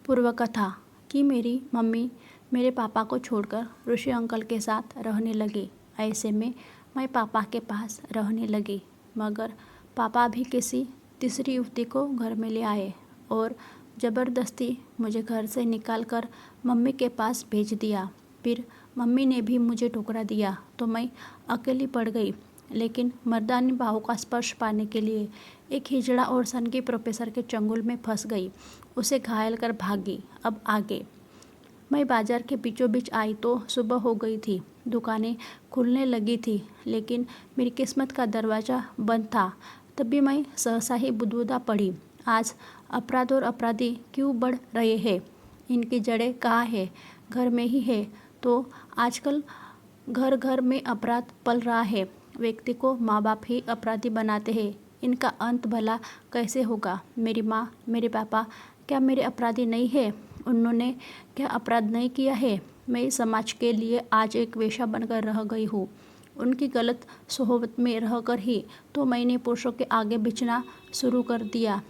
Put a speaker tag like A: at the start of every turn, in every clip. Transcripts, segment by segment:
A: पूर्व कथा कि मेरी मम्मी मेरे पापा को छोड़कर ऋषि अंकल के साथ रहने लगी। ऐसे में मैं पापा के पास रहने लगी, मगर पापा भी किसी तीसरी युवती को घर में ले आए और ज़बरदस्ती मुझे घर से निकाल कर मम्मी के पास भेज दिया। फिर मम्मी ने भी मुझे ठुकरा दिया तो मैं अकेली पड़ गई, लेकिन मर्दानी बाहों का स्पर्श पाने के लिए एक हिजड़ा और सन की प्रोफेसर के चंगुल में फंस गई, उसे घायल कर भागी। अब आगे मैं बाजार के बीचों बीच आई तो सुबह हो गई थी। दुकानें खुलने लगी थी, लेकिन मेरी किस्मत का दरवाज़ा बंद था। तभी मैं सहसा ही बुदबुदा पड़ी, आज अपराध और अपराधी क्यों बढ़ रहे हैं? इनकी जड़ें कहाँ है? घर में ही है। तो आजकल घर घर में अपराध पल रहा है। व्यक्ति को माँ बाप ही अपराधी बनाते हैं। इनका अंत भला कैसे होगा? मेरी माँ, मेरे पापा क्या मेरे अपराधी नहीं है? उन्होंने क्या अपराध नहीं किया है? मैं समाज के लिए आज एक वेश्या बनकर रह गई हूँ। उनकी गलत सोहबत में रहकर ही तो मैंने पुरुषों के आगे बिछना शुरू कर दिया।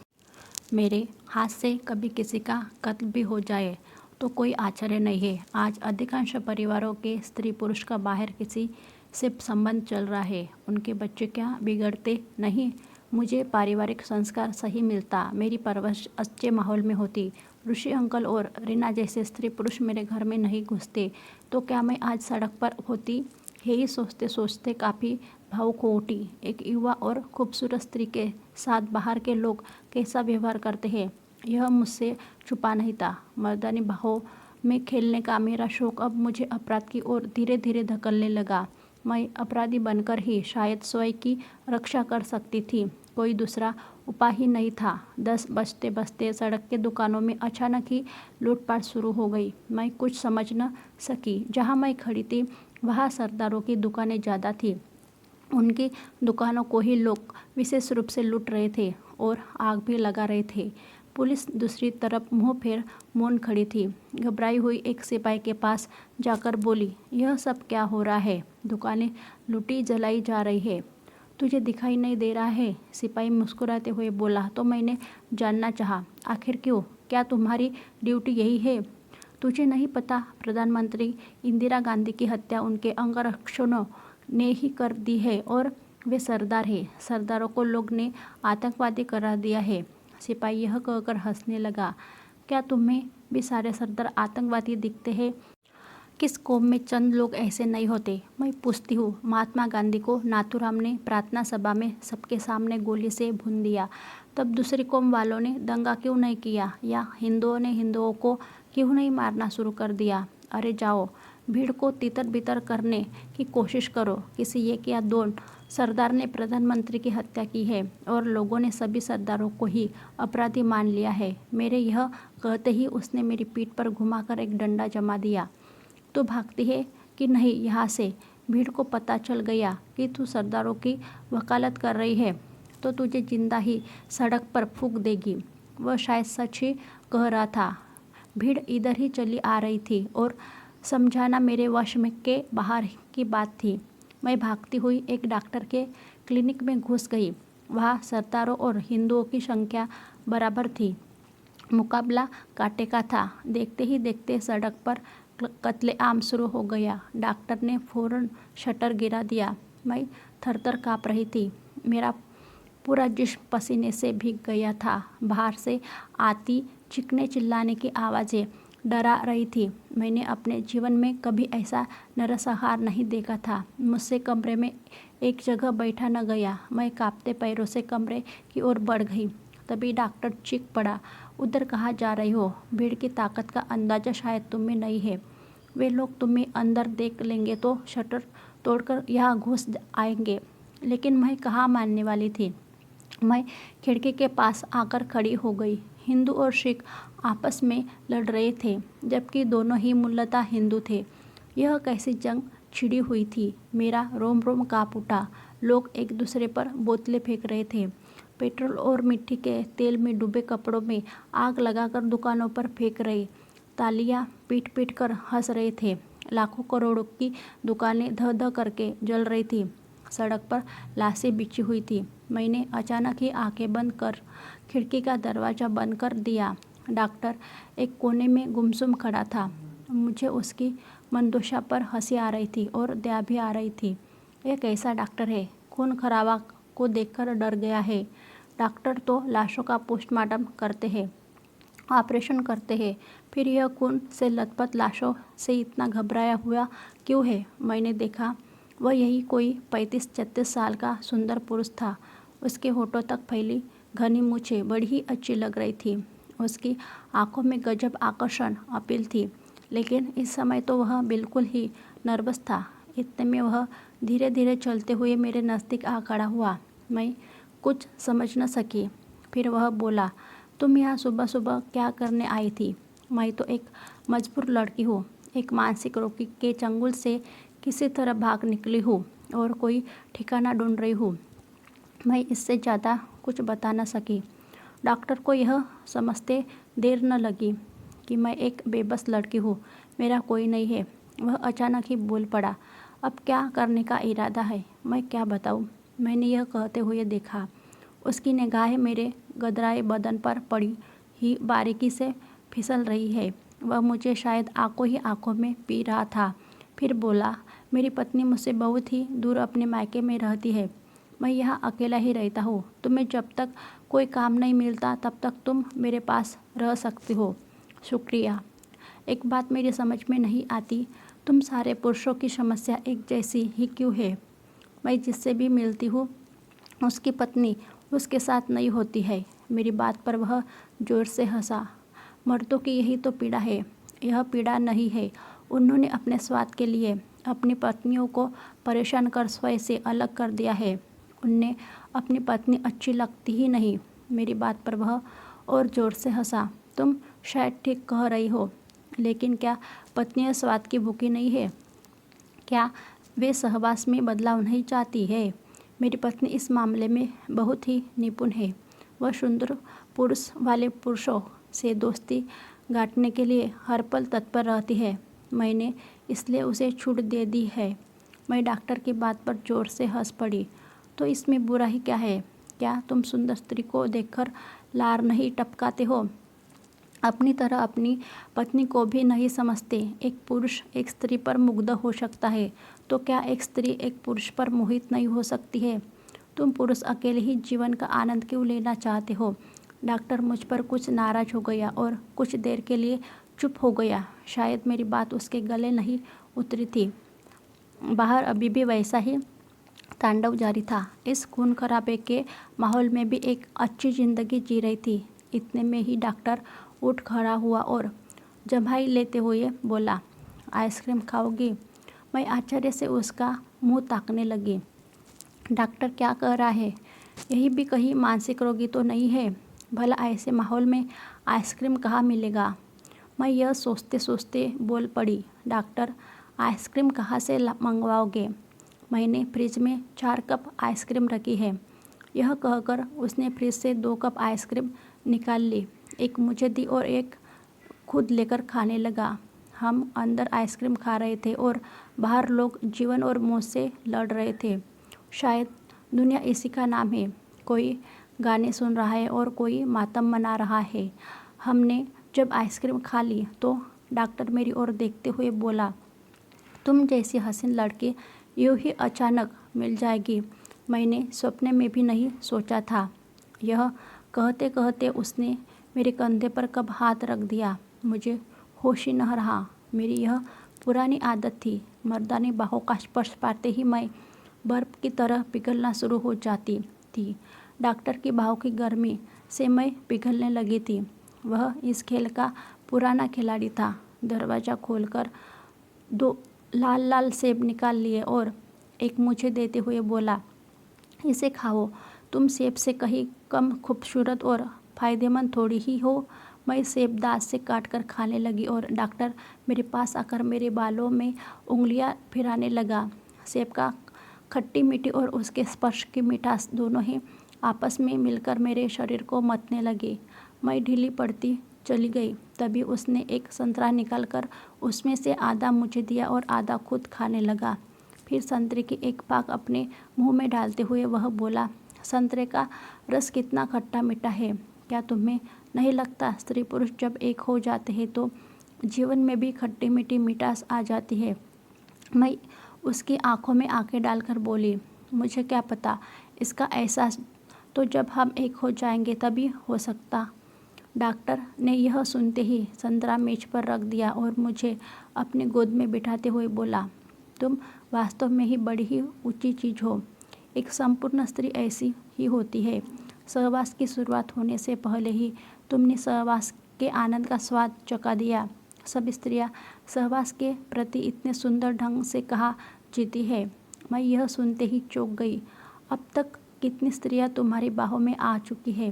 A: मेरे हाथ से कभी किसी का कत्ल भी हो जाए तो कोई आश्चर्य नहीं है। आज अधिकांश परिवारों के स्त्री पुरुष का बाहर किसी से संबंध चल रहा है। उनके बच्चे क्या बिगड़ते नहीं? मुझे पारिवारिक संस्कार सही मिलता, मेरी परवरिश अच्छे माहौल में होती, ऋषि अंकल और रीना जैसे स्त्री पुरुष मेरे घर में नहीं घुसते, तो क्या मैं आज सड़क पर होती? यही सोचते सोचते काफ़ी भावुक हो उठी। एक युवा और खूबसूरत स्त्री के साथ बाहर के लोग कैसा व्यवहार करते हैं, यह मुझसे छुपा नहीं था। मर्दानी बाहों में खेलने का मेरा शौक अब मुझे अपराध की ओर धीरे धीरे धकेलने लगा। मैं अपराधी बनकर ही शायद स्वयं की रक्षा कर सकती थी, कोई दूसरा उपाय ही नहीं था। 10 बजते बजते सड़क के दुकानों में अचानक ही लूटपाट शुरू हो गई। मैं कुछ समझ न सकी। जहाँ मैं खड़ी थी वहाँ सरदारों की दुकानें ज़्यादा थी। उनकी दुकानों को ही लोग विशेष रूप से लूट रहे थे और आग भी लगा रहे थे। पुलिस दूसरी तरफ मुंह फेर मौन खड़ी थी। घबराई हुई एक सिपाही के पास जाकर बोली, यह सब क्या हो रहा है? दुकानें लूटी जलाई जा रही है, तुझे दिखाई नहीं दे रहा है? सिपाही मुस्कुराते हुए बोला। तो मैंने जानना चाहा, आखिर क्यों? क्या तुम्हारी ड्यूटी यही है? तुझे नहीं पता, प्रधानमंत्री इंदिरा गांधी की हत्या उनके अंगरक्षकों ने ही कर दी है और वे सरदार हैं। सरदारों को लोग ने आतंकवादी करार दिया है। सिपाही यह कहकर हंसने लगा। क्या तुम्हें भी सारे सरदार आतंकवादी दिखते हैं? किस कौम में चंद लोग ऐसे नहीं होते? मैं पूछती हूँ। महात्मा गांधी को नाथूराम ने प्रार्थना सभा में सबके सामने गोली से भून दिया, तब दूसरी कौम वालों ने दंगा क्यों नहीं किया? या हिंदुओं ने हिंदुओं को क्यों नहीं मारना शुरू कर दिया? अरे जाओ, भीड़ को तितर बितर करने की कोशिश करो। किसी एक या दो सरदार ने प्रधानमंत्री की हत्या की है और लोगों ने सभी सरदारों को ही अपराधी मान लिया है। मेरे यह कहते ही उसने मेरी पीठ पर घुमाकर एक डंडा जमा दिया। तू भागती है कि नहीं यहाँ से? भीड़ को पता चल गया कि तू सरदारों की वकालत कर रही है तो तुझे जिंदा ही सड़क पर फूंक देगी। वह शायद सच ही कह रहा था। भीड़ इधर ही चली आ रही थी और समझाना मेरे वश में के बाहर की बात थी। मैं भागती हुई एक डॉक्टर के क्लिनिक में घुस गई। वहाँ सरदारों और हिंदुओं की संख्या बराबर थी। मुकाबला कांटे का था। देखते ही देखते सड़क पर कत्लेआम शुरू हो गया। डॉक्टर ने फौरन शटर गिरा दिया। मैं थरथर काँप रही थी। मेरा पूरा जिस्म पसीने से भीग गया था। बाहर से आती चीखने चिल्लाने की आवाज़ें डरा रही थी। मैंने अपने जीवन में कभी ऐसा नरसंहार नहीं देखा था। मुझसे कमरे में एक जगह बैठा न गया। मैं कांपते पैरों से कमरे की ओर बढ़ गई। तभी डॉक्टर चीख पड़ा, उधर कहाँ जा रही हो? भीड़ की ताकत का अंदाज़ा शायद तुम्हें नहीं है। वे लोग तुम्हें अंदर देख लेंगे तो शटर तोड़कर यहाँ घुस आएंगे। लेकिन मैं कहाँ मानने वाली थी। मैं खिड़की के पास आकर खड़ी हो गई। हिंदू और सिख आपस में लड़ रहे थे, जबकि दोनों ही मूलतः हिंदू थे। यह कैसी जंग छिड़ी हुई थी? मेरा रोम रोम काँप उठा। लोग एक दूसरे पर बोतलें फेंक रहे थे। पेट्रोल और मिट्टी के तेल में डूबे कपड़ों में आग लगाकर दुकानों पर फेंक रहे। तालियां पीट पीट कर हंस रहे थे। लाखों करोड़ों की दुकानें ध ध करके जल रही थी। सड़क पर लाशें बिछी हुई थी। मैंने अचानक ही आंखें बंद कर खिड़की का दरवाज़ा बंद कर दिया। डॉक्टर एक कोने में गुमसुम खड़ा था। मुझे उसकी मनदशा पर हंसी आ रही थी और दया भी आ रही थी। यह कैसा डॉक्टर है? खून खराबा को देखकर डर गया है। डॉक्टर तो लाशों का पोस्टमार्टम करते हैं, ऑपरेशन करते हैं, फिर यह खून से लथपथ लाशों से इतना घबराया हुआ क्यों है? मैंने देखा, वह यही कोई 35-36 साल का सुंदर पुरुष था। उसके होठों तक फैली घनी मूछें बड़ी ही अच्छी लग रही थी। उसकी आंखों में गजब आकर्षण अपील थी, लेकिन इस समय तो वह बिल्कुल ही नर्वस था। इतने में वह धीरे धीरे चलते हुए मेरे नज़दीक आ खड़ा हुआ। मैं कुछ समझ न सकी। फिर वह बोला, तुम यहाँ सुबह सुबह क्या करने आई थी? मैं तो एक मजबूर लड़की हूँ, एक मानसिक रोगी के चंगुल से किसी तरह भाग निकली हूँ और कोई ठिकाना ढूंढ रही हूँ। मैं इससे ज़्यादा कुछ बता न सकी। डॉक्टर को यह समझते देर न लगी कि मैं एक बेबस लड़की हूँ, मेरा कोई नहीं है। वह अचानक ही बोल पड़ा, अब क्या करने का इरादा है? मैं क्या बताऊँ? मैंने यह कहते हुए देखा। उसकी निगाहें मेरे गदराए बदन पर पड़ी ही बारीकी से फिसल रही है। वह मुझे शायद आंखों ही आंखों में पी रहा था। फिर बोला, मेरी पत्नी मुझसे बहुत ही दूर अपने मायके में रहती है। मैं यहाँ अकेला ही रहता हूँ। तुम्हें जब तक कोई काम नहीं मिलता तब तक तुम मेरे पास रह सकती हो। शुक्रिया। एक बात मेरी समझ में नहीं आती, तुम सारे पुरुषों की समस्या एक जैसी ही क्यों है? मैं जिससे भी मिलती हूँ उसकी पत्नी उसके साथ नहीं होती है। मेरी बात पर वह जोर से हंसा। मर्दों की यही तो पीड़ा है। यह पीड़ा नहीं है, उन्होंने अपने स्वार्थ के लिए अपनी पत्नियों को परेशान कर स्वयं से अलग कर दिया है। उन्हें अपनी पत्नी अच्छी लगती ही नहीं। मेरी बात पर वह और ज़ोर से हंसा। तुम शायद ठीक कह रही हो, लेकिन क्या पत्नियां स्वार्थ की भूखी नहीं है? क्या वे सहवास में बदलाव नहीं चाहती है? मेरी पत्नी इस मामले में बहुत ही निपुण है। वह सुंदर पुरुष वाले पुरुषों से दोस्ती गांठने के लिए हर पल तत्पर रहती है। मैंने इसलिए उसे छूट दे दी है। मैं डॉक्टर की बात पर जोर से हंस पड़ी। तो इसमें बुरा ही क्या है? क्या तुम सुंदर स्त्री को देखकर लार नहीं टपकाते हो? अपनी तरह अपनी पत्नी को भी नहीं समझते? एक पुरुष एक स्त्री पर मुग्ध हो सकता है, तो क्या एक स्त्री एक पुरुष पर मोहित नहीं हो सकती है? तुम पुरुष अकेले ही जीवन का आनंद क्यों लेना चाहते हो? डॉक्टर मुझ पर कुछ नाराज हो गया और कुछ देर के लिए चुप हो गया। शायद मेरी बात उसके गले नहीं उतरी थी। बाहर अभी भी वैसा ही तांडव जारी था। इस खून खराबे के माहौल में भी एक अच्छी जिंदगी जी रही थी। इतने में ही डॉक्टर उठ खड़ा हुआ और जम्हाई लेते हुए बोला, आइसक्रीम खाओगी? मैं आश्चर्य से उसका मुंह ताकने लगी। डॉक्टर क्या कह रहा है? यही भी कहीं मानसिक रोगी तो नहीं है? भला ऐसे माहौल में आइसक्रीम कहाँ मिलेगा? मैं यह सोचते सोचते बोल पड़ी, डॉक्टर आइसक्रीम कहाँ से मंगवाओगे? मैंने फ्रिज में 4 कप आइसक्रीम रखी है। यह कहकर उसने फ्रिज से 2 कप आइसक्रीम निकाल ली। एक मुझे दी और एक खुद लेकर खाने लगा। हम अंदर आइसक्रीम खा रहे थे और बाहर लोग जीवन और मौत से लड़ रहे थे। शायद दुनिया इसी का नाम है। कोई गाने सुन रहा है और कोई मातम मना रहा है। हमने जब आइसक्रीम खा ली तो डॉक्टर मेरी ओर देखते हुए बोला, तुम जैसी हसीन लड़की यूँ ही अचानक मिल जाएगी, मैंने सपने में भी नहीं सोचा था। यह कहते कहते उसने मेरे कंधे पर कब हाथ रख दिया। मुझे होश ही न रहा। मेरी यह पुरानी आदत थी। मर्दानी बाहों का स्पर्श पाते ही मैं बर्फ की तरह पिघलना शुरू हो जाती थी। डॉक्टर की बाहों की गर्मी से मैं पिघलने लगी थी। वह इस खेल का पुराना खिलाड़ी था। दरवाज़ा खोलकर 2 लाल लाल सेब निकाल लिए और एक मुझे देते हुए बोला, इसे खाओ, तुम सेब से कहीं कम खूबसूरत और फ़ायदेमंद थोड़ी ही हो। मैं सेब दांत से काट कर खाने लगी और डॉक्टर मेरे पास आकर मेरे बालों में उंगलियां फिराने लगा। सेब का खट्टी मीठी और उसके स्पर्श की मिठास दोनों ही आपस में मिलकर मेरे शरीर को मतने लगी। मैं ढीली पड़ती चली गई। तभी उसने एक संतरा निकालकर उसमें से आधा मुझे दिया और आधा खुद खाने लगा। फिर संतरे की एक पाक अपने मुंह में डालते हुए वह बोला, संतरे का रस कितना खट्टा मीठा है। क्या तुम्हें नहीं लगता स्त्री पुरुष जब एक हो जाते हैं तो जीवन में भी खट्टी मीठी मिठास आ जाती है। मैं उसकी आंखों में आंखें डालकर बोली, मुझे क्या पता, इसका एहसास तो जब हम एक हो जाएंगे तभी हो सकता। डॉक्टर ने यह सुनते ही संतरा मेज पर रख दिया और मुझे अपनी गोद में बिठाते हुए बोला, तुम वास्तव में ही बड़ी ही ऊंची चीज़ हो। एक संपूर्ण स्त्री ऐसी ही होती है। सहवास की शुरुआत होने से पहले ही तुमने सहवास के आनंद का स्वाद चखा दिया। सब स्त्रियां सहवास के प्रति इतने सुंदर ढंग से कहा जीती है। मैं यह सुनते ही चौंक गई। अब तक कितनी स्त्रियां तुम्हारी बाहों में आ चुकी है?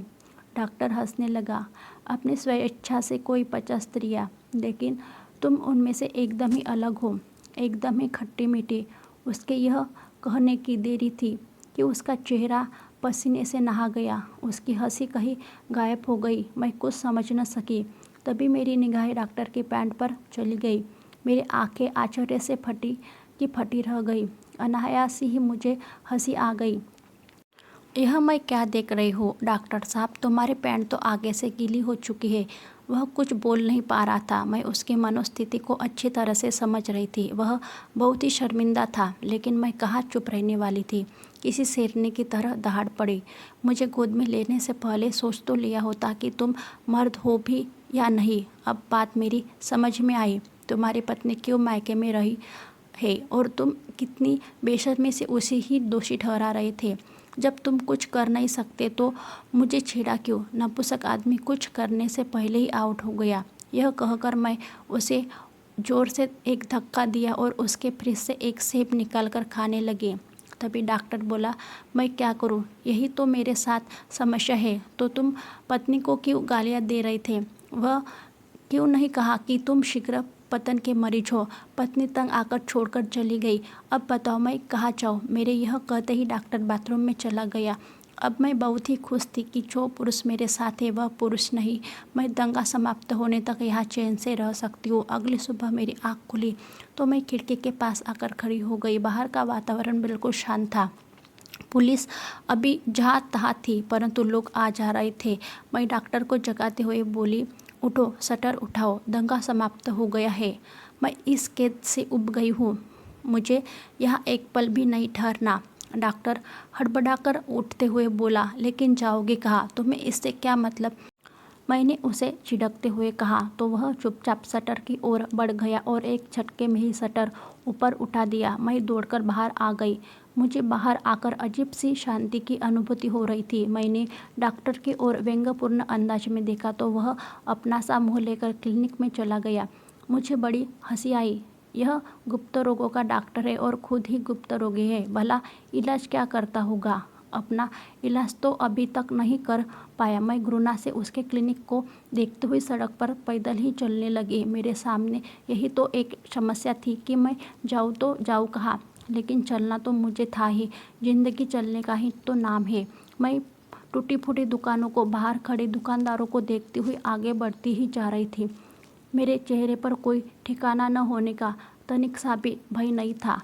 A: डॉक्टर हंसने लगा। अपनी स्वेच्छा से कोई 50 स्त्रियां, लेकिन तुम उनमें से एकदम ही अलग हो, एकदम ही खट्टी मीठी। उसके यह कहने की देरी थी कि उसका चेहरा पसीने से नहा गया। उसकी हंसी कहीं गायब हो गई। मैं कुछ समझ न सकी। तभी मेरी निगाहें डॉक्टर के पैंट पर चली गई। मेरी आंखें आश्चर्य से फटी रह गई। अनायास ही मुझे हंसी आ गई। यह मैं क्या देख रही हूँ डॉक्टर साहब, तुम्हारी पैंट तो आगे से गीली हो चुकी है। वह कुछ बोल नहीं पा रहा था। मैं उसकी मनोस्थिति को अच्छी तरह से समझ रही थी। वह बहुत ही शर्मिंदा था, लेकिन मैं कहाँ चुप रहने वाली थी। किसी शेरनी की तरह दहाड़ पड़ी। मुझे गोद में लेने से पहले सोच तो लिया होता कि तुम मर्द हो भी या नहीं। अब बात मेरी समझ में आई। तुम्हारी पत्नी क्यों मायके में रही है और तुम कितनी बेशर्मी से उसे ही दोषी ठहरा रहे थे। जब तुम कुछ कर नहीं सकते तो मुझे छेड़ा क्यों? नपुंसक आदमी कुछ करने से पहले ही आउट हो गया। यह कहकर मैं उसे जोर से एक धक्का दिया और उसके फ्रिज से एक सेब निकालकर खाने लगी। तभी डॉक्टर बोला, मैं क्या करूं? यही तो मेरे साथ समस्या है। तो तुम पत्नी को क्यों गालियां दे रहे थे? वह क्यों नहीं कहा कि तुम शीघ्र पतन के मरीज हो? पत्नी तंग आकर छोड़कर चली गई। अब बताओ मैं कहाँ जाऊँ? मेरे यह कहते ही डॉक्टर बाथरूम में चला गया। अब मैं बहुत ही खुश थी कि जो पुरुष मेरे साथ है वह पुरुष नहीं। मैं दंगा समाप्त होने तक यहाँ चैन से रह सकती हूँ। अगली सुबह मेरी आँख खुली तो मैं खिड़की के पास आकर खड़ी हो गई। बाहर का वातावरण बिल्कुल शांत था। पुलिस अभी जहाँ तहाँ थी, परंतु लोग आ जा रहे थे। मैं डॉक्टर को जगाते हुए बोली, उठो, शटर उठाओ, दंगा समाप्त हो गया है। मैं इस कैद से उब गई हूँ। मुझे यहाँ एक पल भी नहीं ठहरना। डॉक्टर हड़बड़ाकर उठते हुए बोला, लेकिन जाओगे कहाँ? तुम्हें इससे क्या मतलब? मैंने उसे झिड़कते हुए कहा तो वह चुपचाप शटर की ओर बढ़ गया और एक झटके में ही शटर ऊपर उठा दिया। मैं दौड़कर बाहर आ गई। मुझे बाहर आकर अजीब सी शांति की अनुभूति हो रही थी। मैंने डॉक्टर की ओर व्यंग्यपूर्ण अंदाज में देखा तो वह अपना सा मुँह लेकर क्लिनिक में चला गया। मुझे बड़ी हंसी आई। यह गुप्त रोगों का डॉक्टर है और खुद ही गुप्त रोगी है। भला इलाज क्या करता होगा? अपना इलाज तो अभी तक नहीं कर पाया। मैं घृणा से उसके क्लिनिक को देखते हुए सड़क पर पैदल ही चलने लगी। मेरे सामने यही तो एक समस्या थी कि मैं जाऊँ तो जाऊँ कहाँ? लेकिन चलना तो मुझे था ही। जिंदगी चलने का ही तो नाम है। मैं टूटी फूटी दुकानों को, बाहर खड़े दुकानदारों को देखती हुई आगे बढ़ती ही जा रही थी। मेरे चेहरे पर कोई ठिकाना न होने का तनिक सा भी भय नहीं था।